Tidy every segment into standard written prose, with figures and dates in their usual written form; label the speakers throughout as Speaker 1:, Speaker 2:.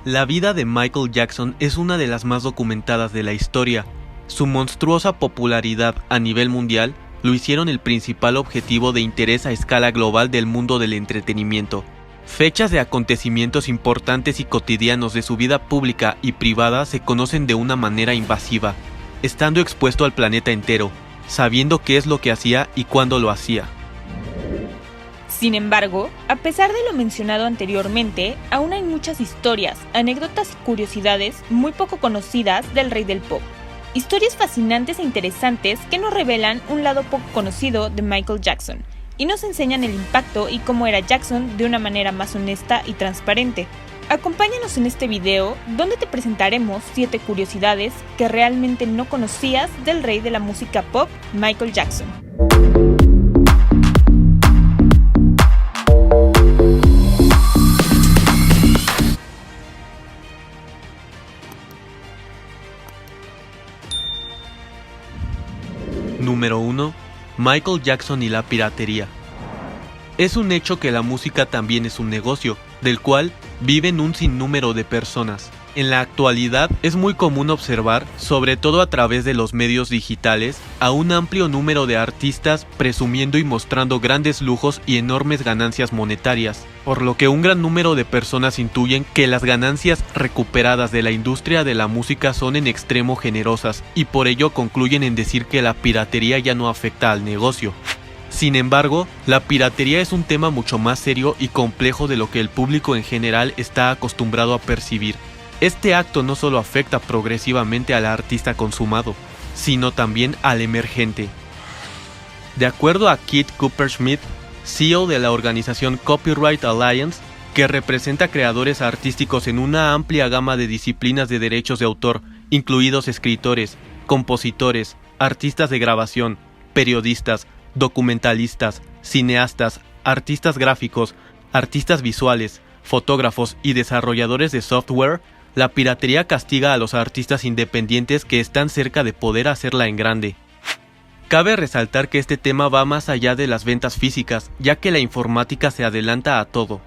Speaker 1: La vida de Michael Jackson es una de las más documentadas de la historia. Su monstruosa popularidad a nivel mundial lo hicieron el principal objetivo de interés a escala global del mundo del entretenimiento. Fechas de acontecimientos importantes y cotidianos de su vida pública y privada se conocen de una manera invasiva, estando expuesto al planeta entero, sabiendo qué es lo que hacía y cuándo lo hacía.
Speaker 2: Sin embargo, a pesar de lo mencionado anteriormente, aún hay muchas historias, anécdotas y curiosidades muy poco conocidas del rey del pop. Historias fascinantes e interesantes que nos revelan un lado poco conocido de Michael Jackson y nos enseñan el impacto y cómo era Jackson de una manera más honesta y transparente. Acompáñanos en este video donde te presentaremos 7 curiosidades que realmente no conocías del rey de la música pop, Michael Jackson.
Speaker 1: Número 1. Michael Jackson y la piratería. Es un hecho que la música también es un negocio, del cual viven un sinnúmero de personas. En la actualidad es muy común observar, sobre todo a través de los medios digitales, a un amplio número de artistas presumiendo y mostrando grandes lujos y enormes ganancias monetarias, por lo que un gran número de personas intuyen que las ganancias recuperadas de la industria de la música son en extremo generosas y por ello concluyen en decir que la piratería ya no afecta al negocio. Sin embargo, la piratería es un tema mucho más serio y complejo de lo que el público en general está acostumbrado a percibir. Este acto no solo afecta progresivamente al artista consumado, sino también al emergente. De acuerdo a Keith Cooper-Smith, CEO de la organización Copyright Alliance, que representa creadores artísticos en una amplia gama de disciplinas de derechos de autor, incluidos escritores, compositores, artistas de grabación, periodistas, documentalistas, cineastas, artistas gráficos, artistas visuales, fotógrafos y desarrolladores de software. La piratería castiga a los artistas independientes que están cerca de poder hacerla en grande. Cabe resaltar que este tema va más allá de las ventas físicas, ya que la informática se adelanta a todo.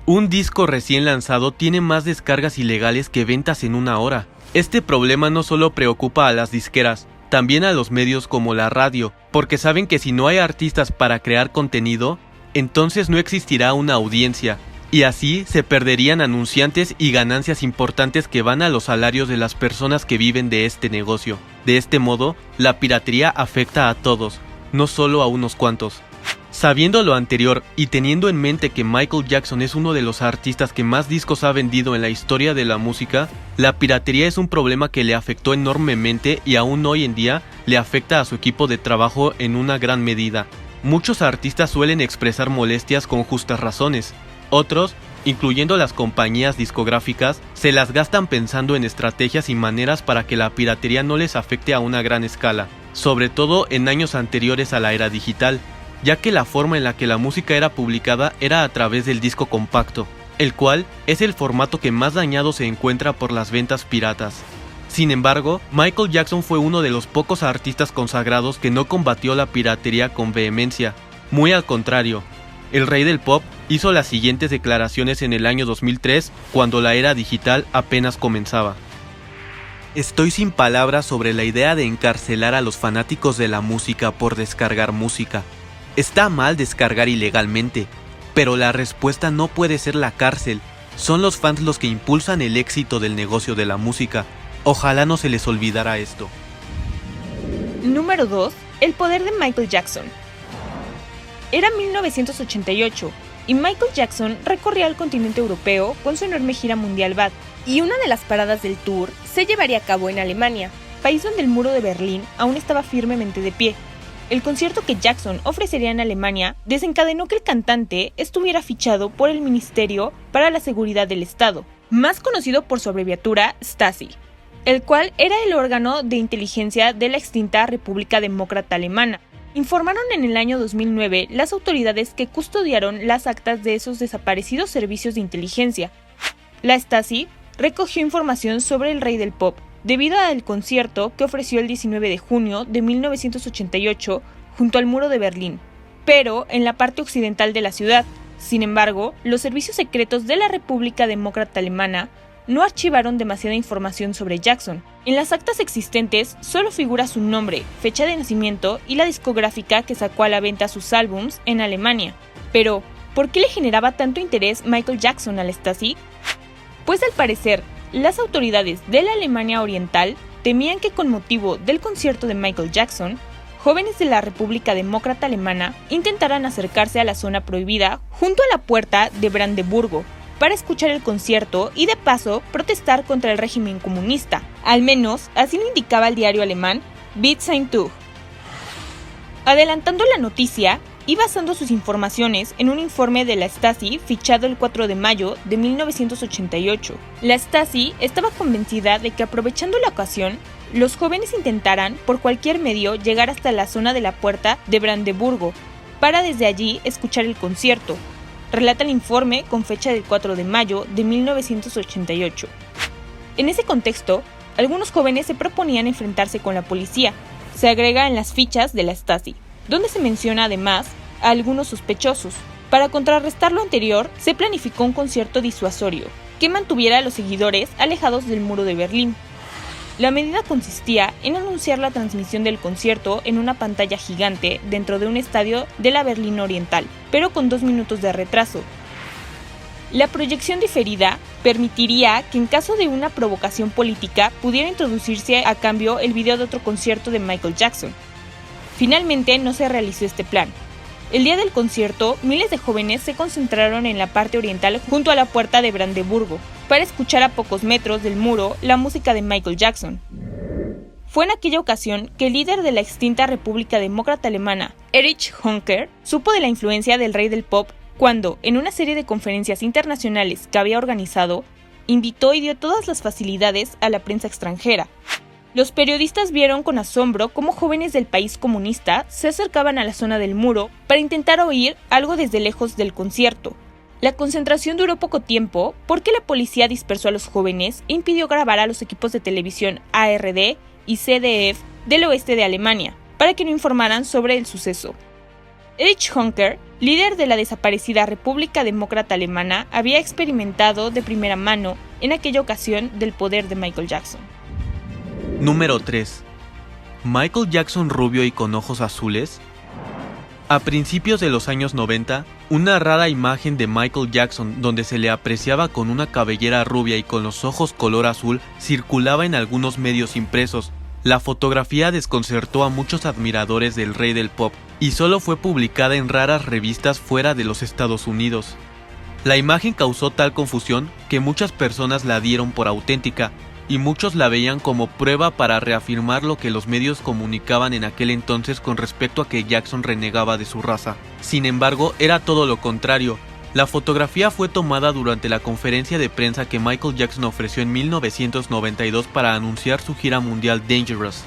Speaker 1: Un disco recién lanzado tiene más descargas ilegales que ventas en una hora. Este problema no solo preocupa a las disqueras, también a los medios como la radio, porque saben que si no hay artistas para crear contenido, entonces no existirá una audiencia. Y así se perderían anunciantes y ganancias importantes que van a los salarios de las personas que viven de este negocio. De este modo, la piratería afecta a todos, no solo a unos cuantos. Sabiendo lo anterior y teniendo en mente que Michael Jackson es uno de los artistas que más discos ha vendido en la historia de la música, la piratería es un problema que le afectó enormemente y aún hoy en día le afecta a su equipo de trabajo en una gran medida. Muchos artistas suelen expresar molestias con justas razones. Otros, incluyendo las compañías discográficas, se las gastan pensando en estrategias y maneras para que la piratería no les afecte a una gran escala, sobre todo en años anteriores a la era digital, ya que la forma en la que la música era publicada era a través del disco compacto, el cual es el formato que más dañado se encuentra por las ventas piratas. Sin embargo, Michael Jackson fue uno de los pocos artistas consagrados que no combatió la piratería con vehemencia. Muy al contrario, el rey del pop hizo las siguientes declaraciones en el año 2003, cuando la era digital apenas comenzaba. Estoy sin palabras sobre la idea de encarcelar a los fanáticos de la música por descargar música. Está mal descargar ilegalmente, pero la respuesta no puede ser la cárcel. Son los fans los que impulsan el éxito del negocio de la música. Ojalá no se les olvidara esto.
Speaker 2: Número 2. El poder de Michael Jackson. Era 1988 y Michael Jackson recorría el continente europeo con su enorme gira mundial Bad, y una de las paradas del tour se llevaría a cabo en Alemania, país donde el muro de Berlín aún estaba firmemente de pie. El concierto que Jackson ofrecería en Alemania desencadenó que el cantante estuviera fichado por el Ministerio para la Seguridad del Estado, más conocido por su abreviatura Stasi, el cual era el órgano de inteligencia de la extinta República Demócrata Alemana. Informaron en el año 2009 las autoridades que custodiaron las actas de esos desaparecidos servicios de inteligencia. La Stasi recogió información sobre el rey del pop debido al concierto que ofreció el 19 de junio de 1988 junto al muro de Berlín, pero en la parte occidental de la ciudad. Sin embargo, los servicios secretos de la República Demócrata Alemana no archivaron demasiada información sobre Jackson. En las actas existentes solo figura su nombre, fecha de nacimiento y la discográfica que sacó a la venta sus álbums en Alemania. Pero, ¿por qué le generaba tanto interés Michael Jackson a la Stasi? Pues al parecer, las autoridades de la Alemania Oriental temían que con motivo del concierto de Michael Jackson, jóvenes de la República Demócrata Alemana intentaran acercarse a la zona prohibida junto a la puerta de Brandeburgo para escuchar el concierto y de paso protestar contra el régimen comunista. Al menos así lo indicaba el diario alemán Bild Zeitung. Adelantando la noticia y basando sus informaciones en un informe de la Stasi fichado el 4 de mayo de 1988, la Stasi estaba convencida de que aprovechando la ocasión, los jóvenes intentaran por cualquier medio llegar hasta la zona de la puerta de Brandeburgo para desde allí escuchar el concierto, relata el informe con fecha del 4 de mayo de 1988. En ese contexto, algunos jóvenes se proponían enfrentarse con la policía, se agrega en las fichas de la Stasi, donde se menciona además a algunos sospechosos. Para contrarrestar lo anterior, se planificó un concierto disuasorio que mantuviera a los seguidores alejados del muro de Berlín. La medida consistía en anunciar la transmisión del concierto en una pantalla gigante dentro de un estadio de la Berlín Oriental, pero con 2 minutos de retraso. La proyección diferida permitiría que en caso de una provocación política pudiera introducirse a cambio el video de otro concierto de Michael Jackson. Finalmente no se realizó este plan. El día del concierto, miles de jóvenes se concentraron en la parte oriental junto a la puerta de Brandeburgo para escuchar a pocos metros del muro la música de Michael Jackson. Fue en aquella ocasión que el líder de la extinta República Demócrata Alemana, Erich Honecker, supo de la influencia del rey del pop cuando, en una serie de conferencias internacionales que había organizado, invitó y dio todas las facilidades a la prensa extranjera. Los periodistas vieron con asombro cómo jóvenes del país comunista se acercaban a la zona del muro para intentar oír algo desde lejos del concierto. La concentración duró poco tiempo porque la policía dispersó a los jóvenes e impidió grabar a los equipos de televisión ARD y ZDF del oeste de Alemania para que no informaran sobre el suceso. Erich Honecker, líder de la desaparecida República Demócrata Alemana, había experimentado de primera mano en aquella ocasión del poder de Michael Jackson.
Speaker 1: Número 3. ¿Michael Jackson rubio y con ojos azules? A principios de los años 90, una rara imagen de Michael Jackson donde se le apreciaba con una cabellera rubia y con los ojos color azul circulaba en algunos medios impresos. La fotografía desconcertó a muchos admiradores del rey del pop y solo fue publicada en raras revistas fuera de los Estados Unidos. La imagen causó tal confusión que muchas personas la dieron por auténtica, y muchos la veían como prueba para reafirmar lo que los medios comunicaban en aquel entonces con respecto a que Jackson renegaba de su raza. Sin embargo, era todo lo contrario. La fotografía fue tomada durante la conferencia de prensa que Michael Jackson ofreció en 1992 para anunciar su gira mundial Dangerous.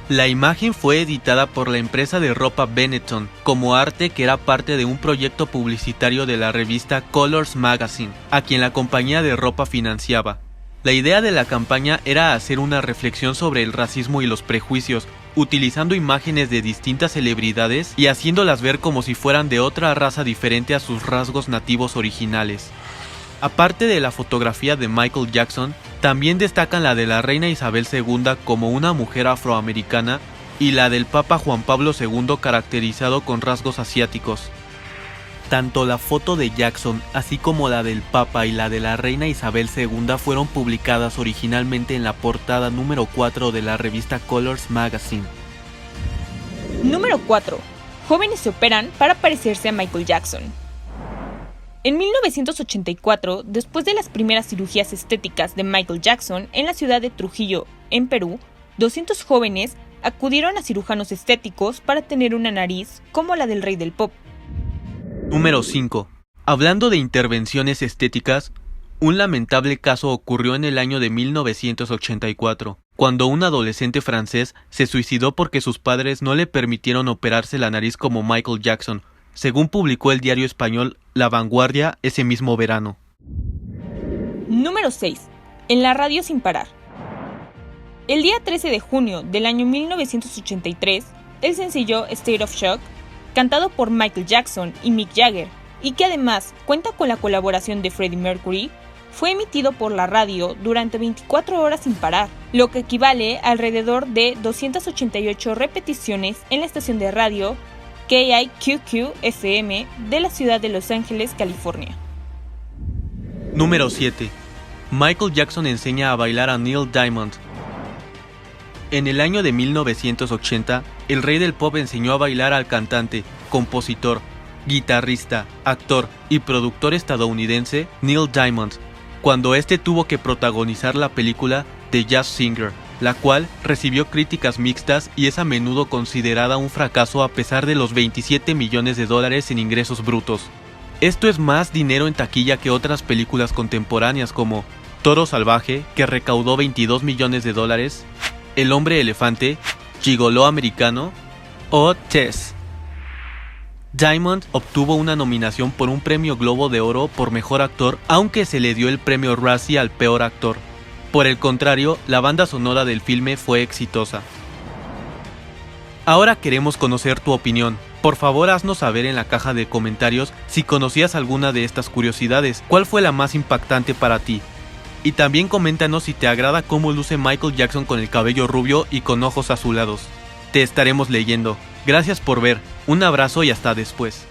Speaker 1: La imagen fue editada por la empresa de ropa Benetton como arte que era parte de un proyecto publicitario de la revista Colors Magazine, a quien la compañía de ropa financiaba. La idea de la campaña era hacer una reflexión sobre el racismo y los prejuicios, utilizando imágenes de distintas celebridades y haciéndolas ver como si fueran de otra raza diferente a sus rasgos nativos originales. Aparte de la fotografía de Michael Jackson, también destacan la de la reina Isabel II como una mujer afroamericana y la del Papa Juan Pablo II caracterizado con rasgos asiáticos. Tanto la foto de Jackson, así como la del Papa y la de la reina Isabel II fueron publicadas originalmente en la portada número 4 de la revista Colors Magazine.
Speaker 2: Número 4. Jóvenes se operan para parecerse a Michael Jackson. En 1984, después de las primeras cirugías estéticas de Michael Jackson en la ciudad de Trujillo, en Perú, 200 jóvenes acudieron a cirujanos estéticos para tener una nariz como la del rey del pop.
Speaker 1: Número 5. Hablando de intervenciones estéticas, un lamentable caso ocurrió en el año de 1984, cuando un adolescente francés se suicidó porque sus padres no le permitieron operarse la nariz como Michael Jackson, según publicó el diario español La Vanguardia ese mismo verano.
Speaker 2: Número 6. En la radio sin parar. El día 13 de junio del año 1983, el sencillo State of Shock, cantado por Michael Jackson y Mick Jagger, y que además cuenta con la colaboración de Freddie Mercury, fue emitido por la radio durante 24 horas sin parar, lo que equivale a alrededor de 288 repeticiones en la estación de radio KIQQ-FM de la ciudad de Los Ángeles, California.
Speaker 1: Número 7. Michael Jackson enseña a bailar a Neil Diamond. En el año de 1980, el rey del pop enseñó a bailar al cantante, compositor, guitarrista, actor y productor estadounidense Neil Diamond, cuando este tuvo que protagonizar la película The Jazz Singer, la cual recibió críticas mixtas y es a menudo considerada un fracaso a pesar de los 27 millones de dólares en ingresos brutos. Esto es más dinero en taquilla que otras películas contemporáneas como Toro Salvaje, que recaudó 22 millones de dólares, El Hombre Elefante, Gigoló Americano o Tess. Diamond obtuvo una nominación por un premio Globo de Oro por Mejor Actor, aunque se le dio el premio Razzie al Peor Actor. Por el contrario, la banda sonora del filme fue exitosa. Ahora queremos conocer tu opinión. Por favor, haznos saber en la caja de comentarios si conocías alguna de estas curiosidades, cuál fue la más impactante para ti. Y también coméntanos si te agrada cómo luce Michael Jackson con el cabello rubio y con ojos azulados. Te estaremos leyendo. Gracias por ver, un abrazo y hasta después.